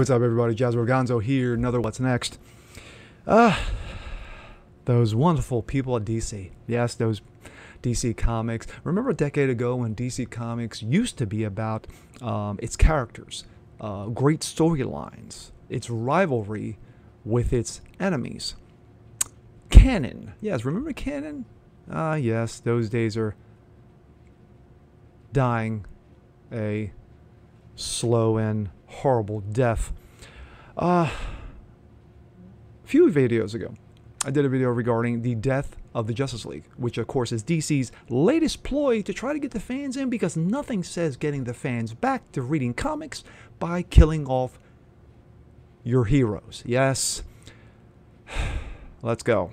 what's up, everybody? Jasper Gonzo here. Another What's Next. Those wonderful people at DC. Yes, those DC Comics. Remember a decade ago when DC Comics used to be about its characters, great storylines, its rivalry with its enemies. Canon. Yes, remember Canon? Yes, those days are dying a slow and horrible death. A few videos ago, I did a video regarding the death of the Justice League, which of course is DC's latest ploy to try to get the fans in, because nothing says getting the fans back to reading comics by killing off your heroes. Yes. Let's go.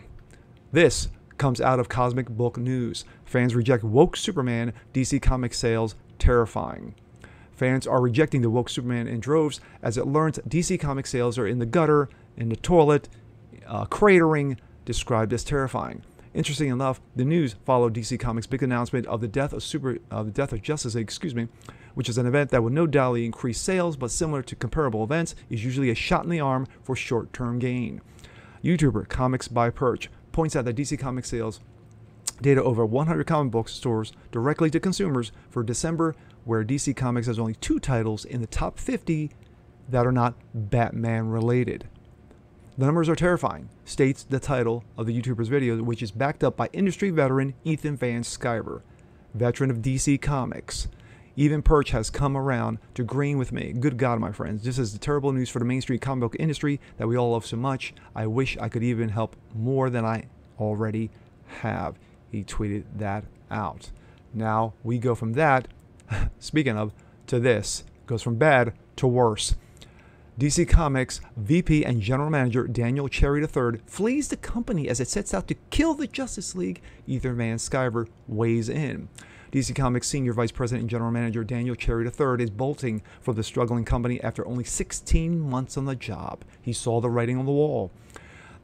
This comes out of Cosmic Book News. Fans reject woke Superman, DC Comics sales terrifying. Fans are rejecting the woke Superman in droves as it learns DC Comics sales are in the gutter, in the toilet, cratering, described as terrifying. Interesting enough, the news followed DC Comics' big announcement of the death of Justice League, which is an event that would no doubt increase sales, but similar to comparable events, is usually a shot in the arm for short-term gain. YouTuber Comics by Perch points out that DC Comics sales data over 100 comic book stores directly to consumers for December, where DC Comics has only 2 titles in the top 50 that are not Batman related. The numbers are terrifying, states the title of the YouTuber's video, which is backed up by industry veteran Ethan Van Sciver, veteran of DC Comics. Even Perch has come around to agreeing with me. Good God, my friends, this is the terrible news for the mainstream comic book industry that we all love so much. I wish I could even help more than I already have. He tweeted that out. Now we go from that, speaking of, to this. Goes from bad to worse. DC Comics VP and General Manager Daniel Cherry III flees the company as it sets out to kill the Justice League. Ethan Van Sciver weighs in. DC Comics Senior Vice President and General Manager Daniel Cherry III is bolting for the struggling company after only 16 months on the job. He saw the writing on the wall.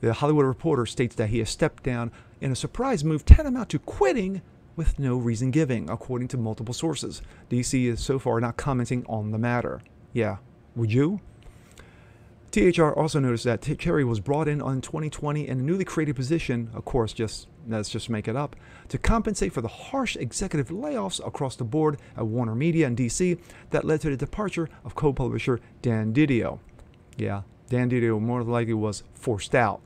The Hollywood Reporter states that he has stepped down in a surprise move tantamount to quitting with no reason given, according to multiple sources. DC is so far not commenting on the matter. Yeah, would you? THR also noticed that Cherry was brought in 2020 in a newly created position, of course, let's just make it up, to compensate for the harsh executive layoffs across the board at Warner Media and DC that led to the departure of co-publisher Dan Didio. Yeah, Dan Didio more than likely was forced out,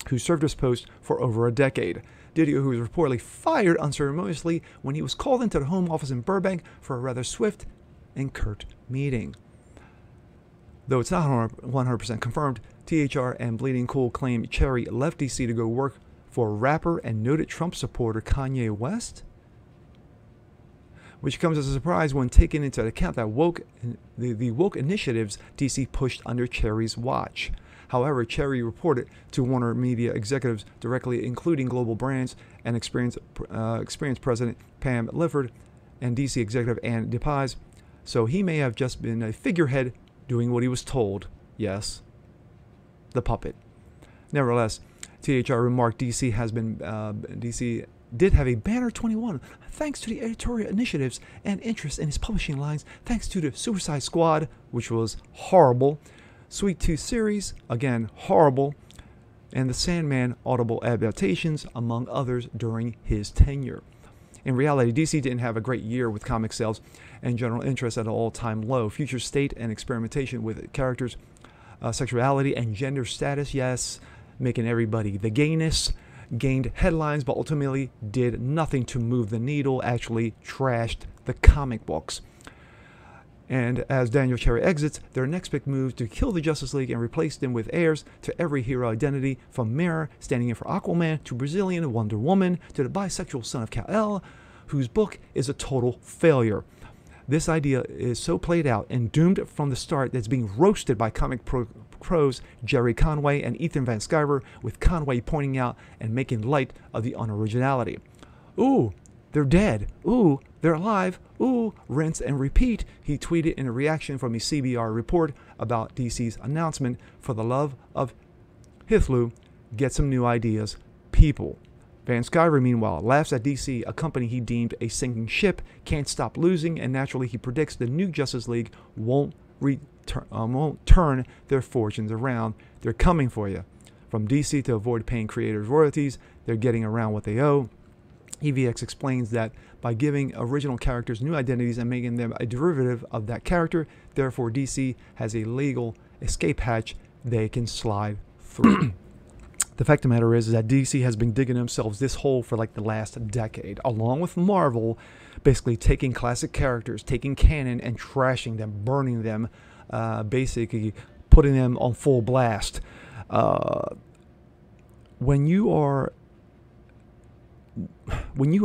who served his post for over a decade. Didio, who was reportedly fired unceremoniously when he was called into the home office in Burbank for a rather swift and curt meeting. Though it's not 100% confirmed, THR and Bleeding Cool claim Cherry left DC to go work for rapper and noted Trump supporter Kanye West, which comes as a surprise when taking into account that the woke initiatives DC pushed under Cherry's watch. However, Cherry reported to Warner Media executives directly, including global brands and experienced president Pam Lifford and DC executive Ann DePaz, so he may have just been a figurehead doing what he was told. Yes, the puppet. Nevertheless, THR remarked DC did have a banner 21 thanks to the editorial initiatives and interest in his publishing lines, thanks to the Suicide Squad, which was horrible, Sweet Tooth series, again horrible, and the Sandman audible adaptations, among others, during his tenure. In reality, DC didn't have a great year with comic sales and general interest at an all-time low. Future state and experimentation with characters, sexuality, and gender status, yes, making everybody the gayness, gained headlines, but ultimately did nothing to move the needle, actually trashed the comic books. And as Daniel Cherry exits, their next big move to kill the Justice League and replace them with heirs to every hero identity, from Mirror, standing in for Aquaman, to Brazilian Wonder Woman, to the bisexual son of Kal-El, whose book is a total failure. This idea is so played out and doomed from the start that it's being roasted by comic pros Jerry Conway and Ethan Van Sciver, with Conway pointing out and making light of the unoriginality. Ooh, they're dead. Ooh, they're alive. Ooh, rinse and repeat, he tweeted in a reaction from a CBR report about DC's announcement. For the love of Hithlu, get some new ideas, people. Van Sciver, meanwhile, laughs at DC, a company he deemed a sinking ship, can't stop losing, and naturally he predicts the new Justice League won't won't turn their fortunes around. They're coming for you. From DC to avoid paying creators royalties, they're getting around what they owe. EVX explains that by giving original characters new identities and making them a derivative of that character, therefore DC has a legal escape hatch they can slide through. The fact of the matter is that DC has been digging themselves this hole for like the last decade, along with Marvel, basically taking classic characters, taking canon and trashing them, burning them, basically putting them on full blast. When you are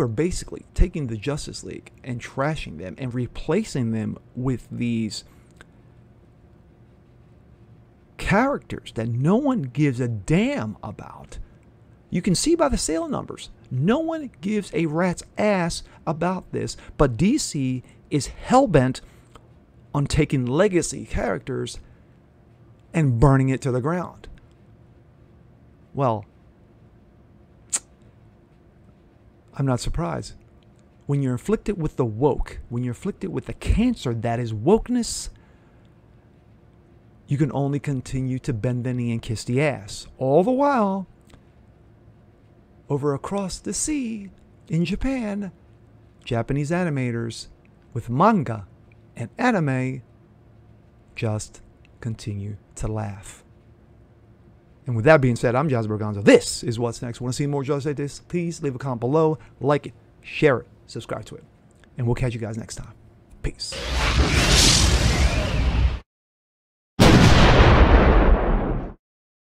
basically taking the Justice League and trashing them and replacing them with these characters that no one gives a damn about, you can see by the sale numbers, no one gives a rat's ass about this, but DC is hell-bent on taking legacy characters and burning it to the ground. Well, I'm not surprised. When you're afflicted with the woke, when you're afflicted with the cancer that is wokeness, you can only continue to bend the knee and kiss the ass. All the while, over across the sea in Japan, Japanese animators with manga and anime just continue to laugh. And with that being said, I'm Jazz Berganza. This is What's Next. Want to see more just like this? Please leave a comment below, like it, share it, subscribe to it. And we'll catch you guys next time. Peace.